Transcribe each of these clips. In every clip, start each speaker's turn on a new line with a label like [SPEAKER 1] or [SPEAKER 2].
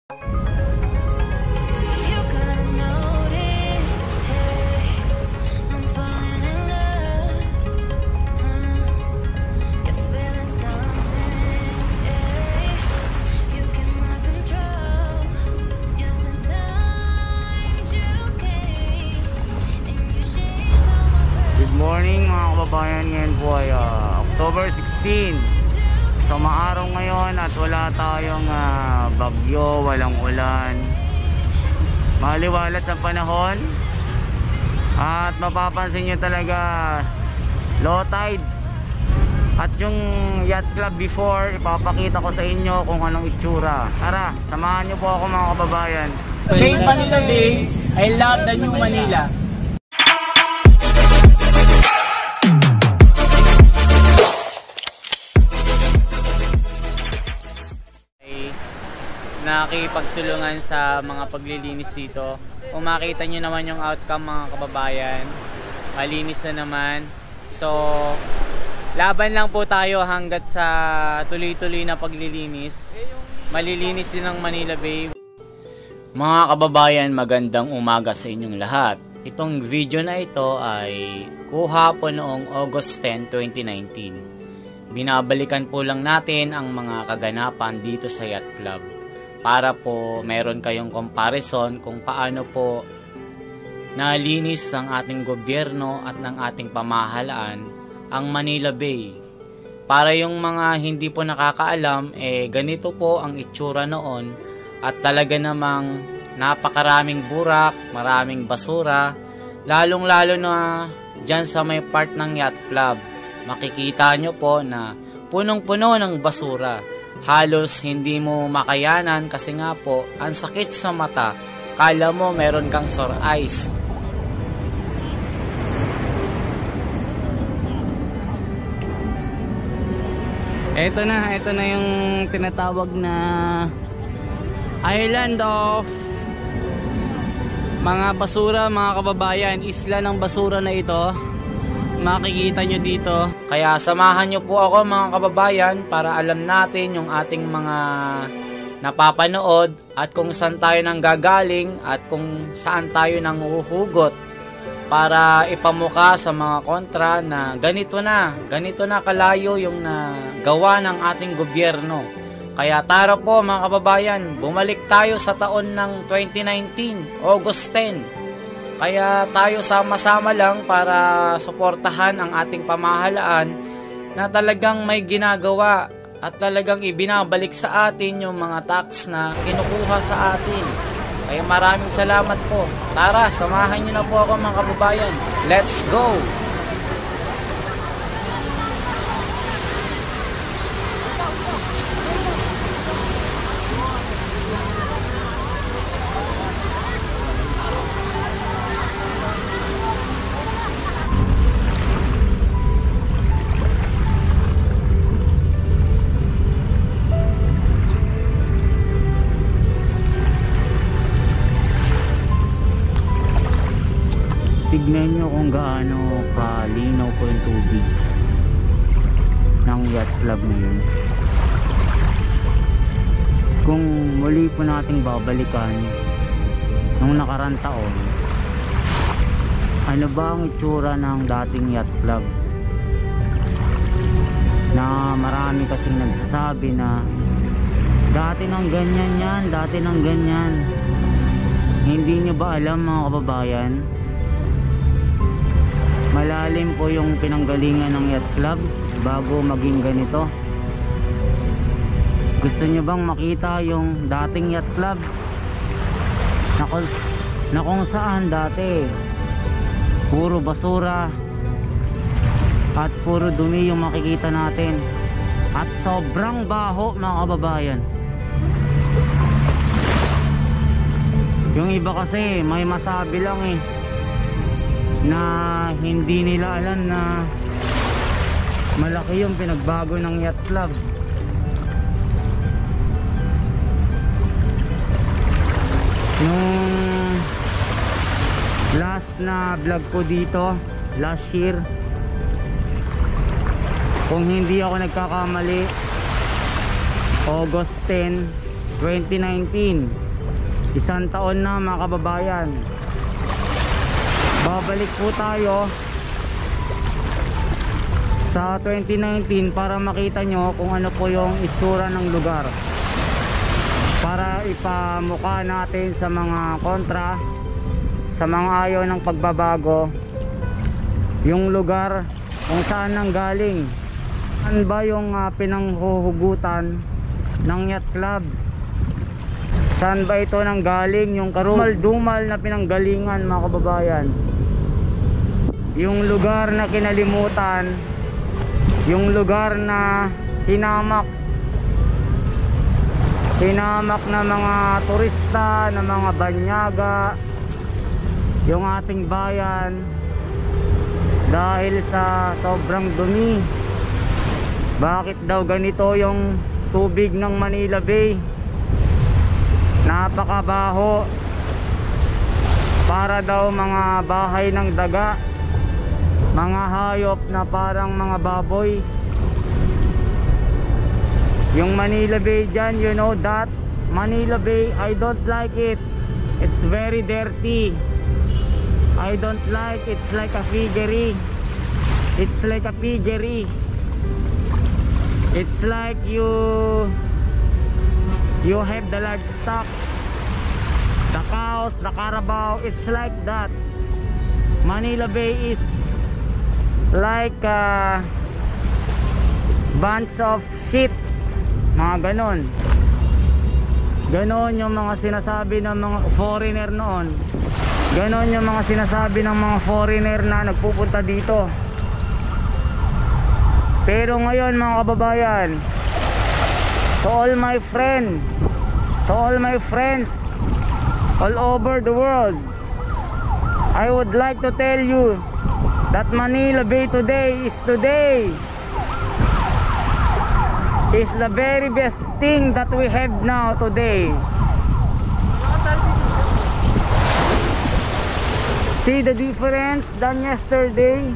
[SPEAKER 1] Good morning mga kababayan, ngayon po ay October 16. So maaraw ngayon at wala tayong bagyo, walang ulan, maliwalas ang panahon. At mapapansin nyo talaga low tide. At yung yacht club before, ipapakita ko sa inyo kung anong itsura. Tara, samahan nyo po ako mga kababayan.
[SPEAKER 2] Saint Manila Bay, I love the new Manila. Nakikipagtulungan sa mga paglilinis dito. Kung makita nyo naman yung outcome mga kababayan, malinis na naman. So laban lang po tayo hanggat sa tuloy-tuloy na paglilinis. Malilinis din ang Manila Bay. Mga kababayan, magandang umaga sa inyong lahat. Itong video na ito ay kuha po noong August 10, 2019. Binabalikan po lang natin ang mga kaganapan dito sa Yacht Club, para po meron kayong comparison kung paano po nalinis ng ating gobyerno at ng ating pamahalaan ang Manila Bay. Para yung mga hindi po nakakaalam, ganito po ang itsura noon, at talaga namang napakaraming burak, maraming basura, lalong lalo na dyan sa may part ng Yacht Club. Makikita nyo po na punong-puno ng basura. Halos hindi mo makayanan kasi nga po ang sakit sa mata. Kala mo meron kang sore eyes.
[SPEAKER 1] Ito na yung tinatawag na island of mga basura mga kababayan. Isla ng basura na ito. Makikita nyo dito.
[SPEAKER 2] Kaya samahan nyo po ako mga kababayan para alam natin yung ating mga napapanood at kung saan tayo nang gagaling at kung saan tayo nang uhugot, para ipamuka sa mga kontra na ganito na kalayo yung nagawa ng ating gobyerno. Kaya tara po mga kababayan, bumalik tayo sa taon ng 2019, August 10. Kaya tayo sama-sama lang para suportahan ang ating pamahalaan na talagang may ginagawa at talagang ibinabalik sa atin yung mga tax na kinukuha sa atin. Kaya maraming salamat po. Tara, samahan niyo na po ako mga kababayan. Let's go!
[SPEAKER 1] Tignan nyo kung gaano kalinaw po yung tubig ng Yacht Club ngayon. Kung muli po nating babalikan nung nakarang taon, ano ba ang itsura ng dating Yacht Club? Na marami kasing nagsasabi na dati nang ganyan yan, dati nang ganyan. Hindi nyo ba alam mga kababayan? Malalim po yung pinanggalingan ng Yacht Club bago maging ganito. Gusto nyo bang makita yung dating Yacht Club na kung saan dati puro basura at puro dumi yung makikita natin at sobrang baho mga kababayan. Yung iba kasi may masabi lang na hindi nila alam na malaki yung pinagbago ng Yacht Club. Nung last na vlog ko dito last year, kung hindi ako nagkakamali, August 10, 2019. Isang taon na mga kababayan. Babalik po tayo sa 2019 para makita nyo kung ano po yung itsura ng lugar, para ipamukha natin sa mga kontra, sa mga ayaw ng pagbabago, yung lugar kung saan nang galing. Saan ba yung pinanghuhugutan ng yacht club? Saan ba ito nang galing? Yung karumal-dumal na pinanggalingan mga kababayan, yung lugar na kinalimutan, yung lugar na hinamak na mga turista, na mga banyaga, yung ating bayan, dahil sa sobrang dumi. Bakit daw ganito yung tubig ng Manila Bay? Napakabaho. Para daw mga bahay ng daga, mga hayop na parang mga baboy. Yung Manila Bay dyan, you know that Manila Bay, I don't like it. It's very dirty. I don't like, it's like a piggery. It's like a piggery. It's like you have the livestock, the cows, the carabao. It's like that. Manila Bay is like a bunch of shit, mga ganon. Ganon yung mga sinasabi ng mga foreigner noon. Ganon yung mga sinasabi ng mga foreigner na nagpupunta dito. Pero ngayon mga kababayan, to all my friends all over the world, I would like to tell you that Manila Bay today is the very best thing that we have now today. See the difference than yesterday?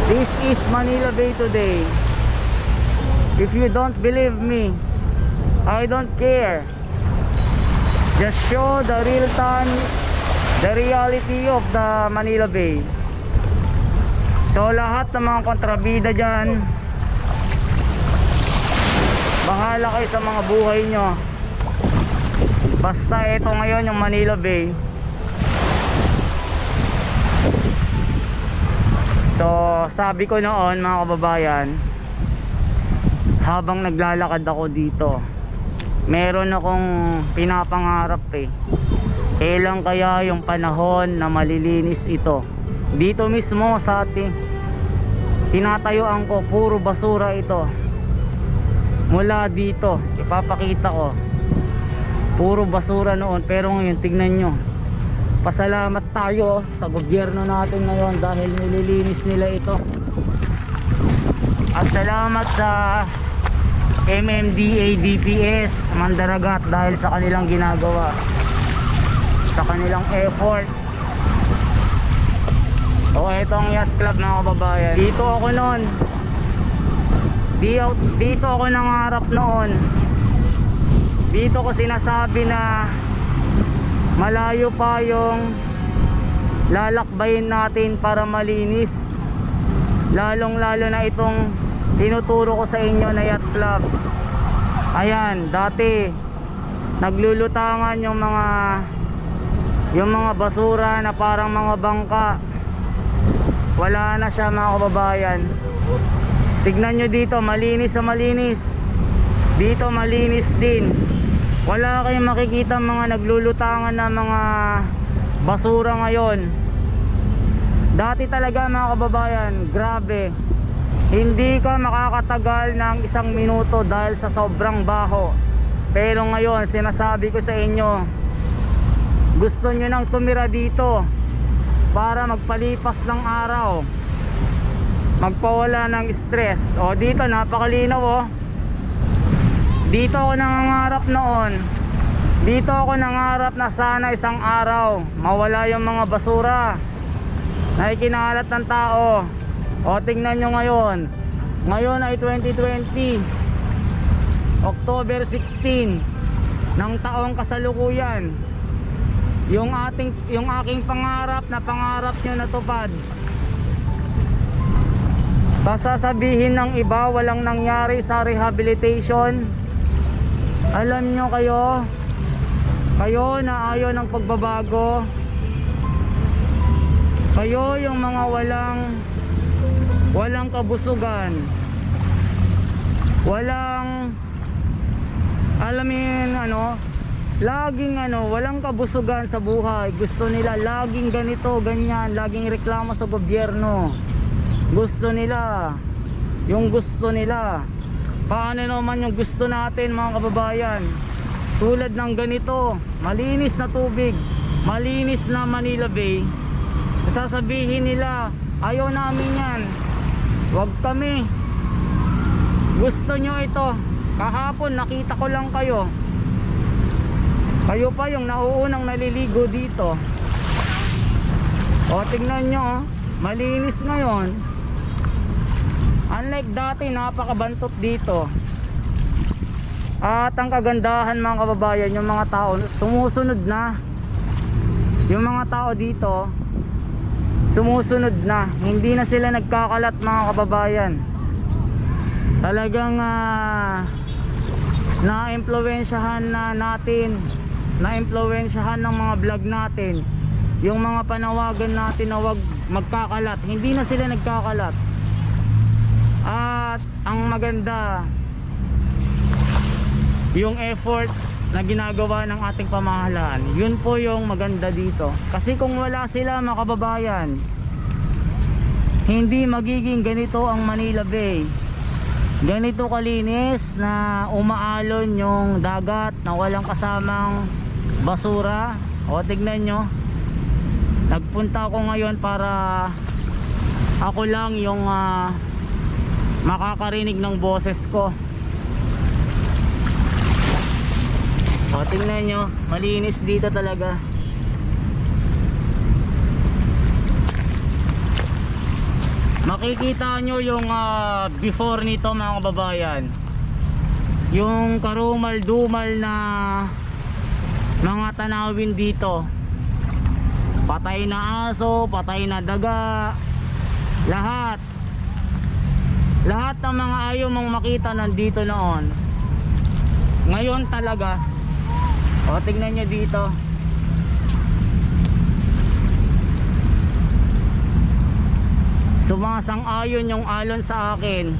[SPEAKER 1] This is Manila Bay today. If you don't believe me, I don't care. Just show the real time, the reality of the Manila Bay. So lahat ng mga kontrabida dyan, bahala kayo sa mga buhay nyo. Basta ito ngayon yung Manila Bay. So sabi ko noon mga kababayan, habang naglalakad ako dito, meron akong pinapangarap kailan kaya yung panahon na malilinis ito. Dito mismo sa ating tinatayuan ko, puro basura ito. Mula dito, ipapakita ko, puro basura noon. Pero ngayon tignan nyo, pasalamat tayo sa gobyerno natin ngayon dahil nililinis nila ito. At salamat sa MMDA DPS Mandaragat dahil sa kanilang ginagawa, sa kanilang effort. O etong yacht club mga kababayan, dito ako noon, dito ako nangarap noon. Dito ko sinasabi na malayo pa yung lalakbayin natin para malinis, lalong lalo na itong tinuturo ko sa inyo na yacht club. Ayan, dati naglulutangan yung mga basura na parang mga bangka. Wala na siya mga kababayan. Tignan nyo dito, malinis na malinis. Dito malinis din. Wala kayong makikita mga naglulutangan na mga basura ngayon. Dati talaga mga kababayan, grabe, hindi ka makakatagal ng 1 minuto dahil sa sobrang baho. Pero ngayon sinasabi ko sa inyo, gusto nyo nang tumira dito para magpalipas ng araw, magpawala ng stress. O dito napakalinaw oh. Dito ako nangangarap noon. Dito ako nangarap na sana isang araw mawala yung mga basura na ikinalat ng tao. O tingnan nyo ngayon. Ngayon ay 2020. October 16 ng taong kasalukuyan. Yung aking pangarap na pangarap nyo natupad. Sasabihin ng iba walang nangyari sa rehabilitation. Alam nyo kayo na ayaw ng pagbabago, kayo yung mga walang kabusugan, walang alamin laging walang kabusugan sa buhay. Gusto nila laging ganito, ganyan, laging reklamo sa gobyerno. Gusto nila yung gusto nila. Paano naman yung gusto natin mga kababayan? Tulad ng ganito, malinis na tubig, malinis na Manila Bay. Sasabihin nila ayaw namin yan, wag kami. Gusto nyo ito. Kahapon nakita ko lang kayo pa yung nauunang naliligo dito. O tingnan nyo, malinis ngayon. Unlike dati, napakabantot dito. At ang kagandahan mga kababayan, yung mga tao sumusunod na. Yung mga tao dito sumusunod na, hindi na sila nagkakalat mga kababayan. Talagang na-impluwensyahan ng mga vlog natin yung mga panawagan natin na wag magkakalat. Hindi na sila nagkakalat. At ang maganda, yung effort na ginagawa ng ating pamahalaan, yun po yung maganda dito. Kasi kung wala sila mga kababayan, hindi magiging ganito ang Manila Bay, ganito kalinis na umaalon yung dagat na walang kasamang basura. O tignan nyo, nagpunta ako ngayon para ako lang yung makakarinig ng boses ko. O tingnan nyo, malinis dito talaga. Makikita nyo yung before nito mga kababayan, yung karumal-dumal na mga tanawin dito. Patay na aso, patay na daga, lahat ng mga ayaw mong makita nandito noon. Ngayon talaga. O tignan nyo dito, sumasang-ayon yung alon sa akin.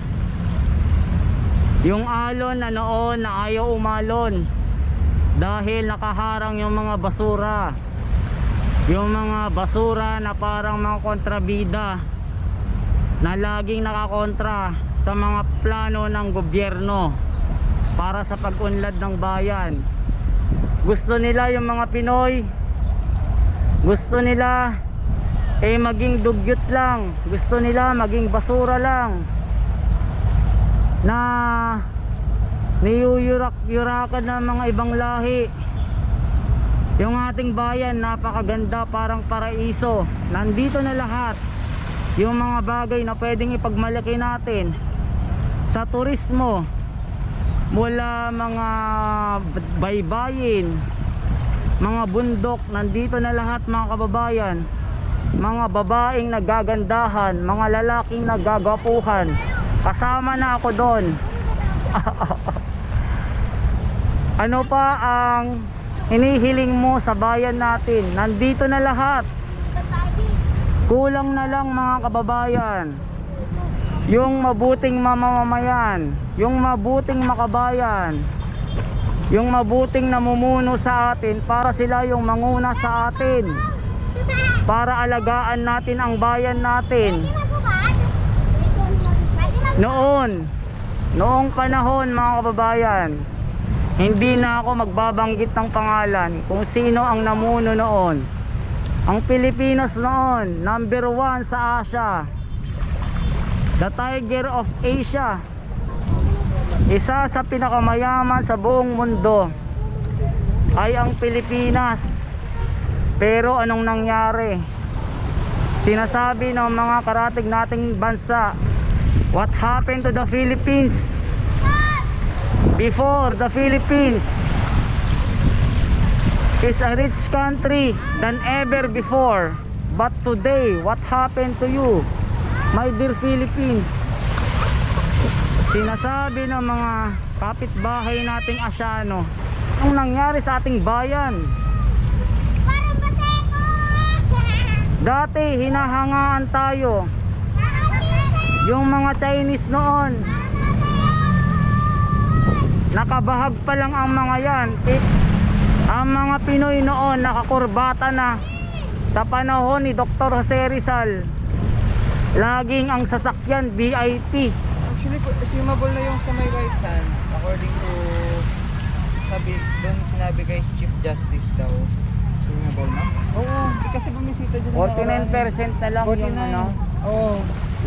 [SPEAKER 1] Yung alon na noon na ayaw umalon dahil nakaharang yung mga basura. Yung mga basura na parang mga kontrabida na laging nakakontra sa mga plano ng gobyerno para sa pag-unlad ng bayan. Gusto nila yung mga Pinoy, gusto nila maging dugyot lang, gusto nila maging basura lang, na niyuyurak-yurakan ng mga ibang lahi. Yung ating bayan napakaganda, parang paraiso. Nandito na lahat yung mga bagay na pwedeng ipagmalaki natin sa turismo. Mula mga baybayin, mga bundok, nandito na lahat mga kababayan. Mga babaeng nagagandahan, mga lalaking nagagapuhan, kasama na ako doon. Ano pa ang hinihiling mo sa bayan natin? Nandito na lahat. Kulang na lang mga kababayan, yung mabuting mamamayan, yung mabuting makabayan, yung mabuting namumuno sa atin para sila yung manguna sa atin, para alagaan natin ang bayan natin. Noong panahon mga kababayan, hindi na ako magbabanggit ng pangalan kung sino ang namuno noon. Ang Pilipinas noon, #1 sa Asia, the Tiger of Asia, isa sa pinakamayaman sa buong mundo ay ang Pilipinas. Pero anong nangyari? Sinasabi ng mga karatig nating bansa, what happened to the Philippines? before the Philippines is a rich country than ever before. But today, what happened to you, my dear Philippines? Sinasabi ng mga kapitbahay nating Asyano, anong nangyari sa ating bayan? Dati hinahangaan tayo. Yung mga Chinese noon, nakabahag pa lang ang mga yan. Ang mga Pinoy noon nakakurbata na. Sa panahon ni Dr. Jose Rizal, laging ang sasakyan VIP.
[SPEAKER 3] Actually, assumable na yung sa may right hand. According to sinabi kay Chief Justice daw. Assumable na? Oo, kasi bumisita dyan.
[SPEAKER 1] 49% na lang yung ano.
[SPEAKER 3] Oo.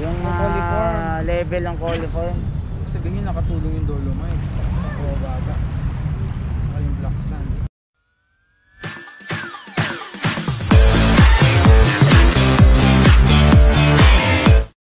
[SPEAKER 1] Yung
[SPEAKER 3] coliform.
[SPEAKER 1] level ng coliform.
[SPEAKER 3] Sabihin nakatulong yung Dolomite. Oo, baga.